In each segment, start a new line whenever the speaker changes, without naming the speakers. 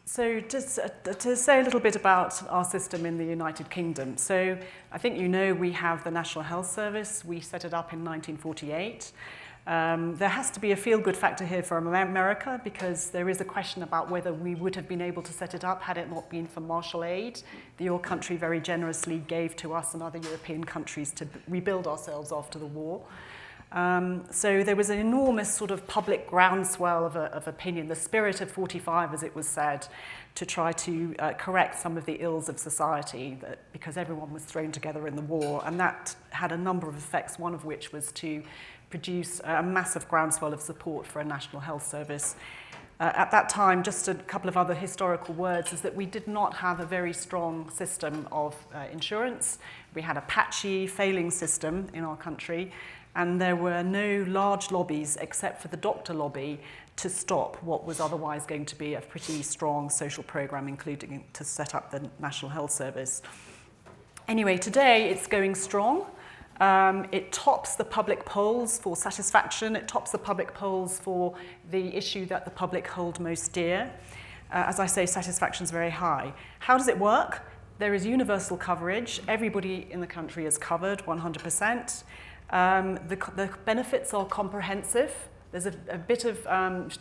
So just to say a little bit about our system in the United Kingdom. So I think you know we have the National Health Service. We set it up in 1948. There has to be a feel-good factor here for America because there is a question about whether we would have been able to set it up had it not been for Marshall Aid. Your country very generously gave to us and other European countries to rebuild ourselves after the war. So there was an enormous sort of public groundswell of opinion, the spirit of 45, as it was said, to try to correct some of the ills of society because everyone was thrown together in the war. And that had a number of effects, one of which was to produce a massive groundswell of support for a national health service. At that time, just a couple of other historical words, is that we did not have a very strong system of insurance. We had a patchy, failing system in our country, and there were no large lobbies except for the doctor lobby to stop what was otherwise going to be a pretty strong social program, including to set up the National Health Service. Anyway, today it's going strong. It tops the public polls for satisfaction. It tops the public polls for the issue that the public hold most dear. As I say, satisfaction is very high. How does it work? There is universal coverage. Everybody in the country is covered 100%. The benefits are comprehensive. There's a bit around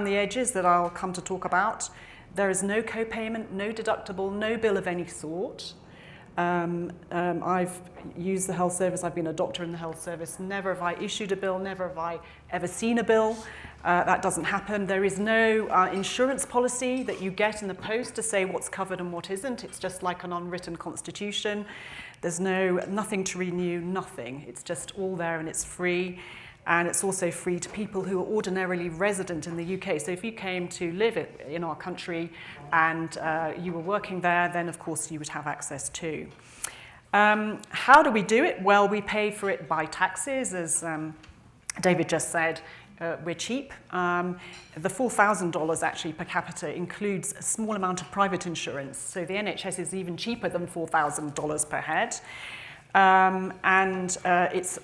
the edges that I'll come to talk about. There is no co-payment, no deductible, no bill of any sort. I've used the health service. I've been a doctor in the health service. Never have I issued a bill. Never have I ever seen a bill. That doesn't happen. There is no insurance policy that you get in the post to say what's covered and what isn't. It's just like an unwritten constitution. There's nothing to renew, nothing. It's just all there and it's free. And it's also free to people who are ordinarily resident in the UK. So if you came to live in our country and you were working there, then of course you would have access too. How do we do it? Well, we pay for it by taxes, as David just said. We're cheap. The $4,000 actually per capita includes a small amount of private insurance. So the NHS is even cheaper than $4,000 per head.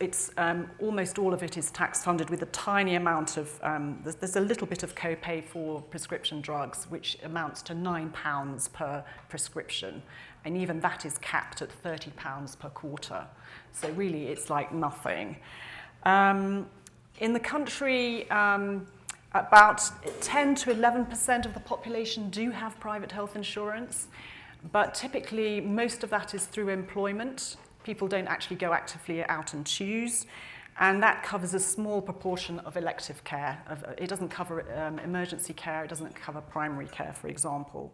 It's almost all of it is tax funded with a tiny amount of, there's a little bit of co-pay for prescription drugs, which amounts to £9 per prescription. And even that is capped at £30 per quarter. So really it's like nothing. In the country, about 10 to 11% of the population do have private health insurance, but typically most of that is through employment. People don't actually go actively out and choose, and that covers a small proportion of elective care. It doesn't cover emergency care, it doesn't cover primary care, for example.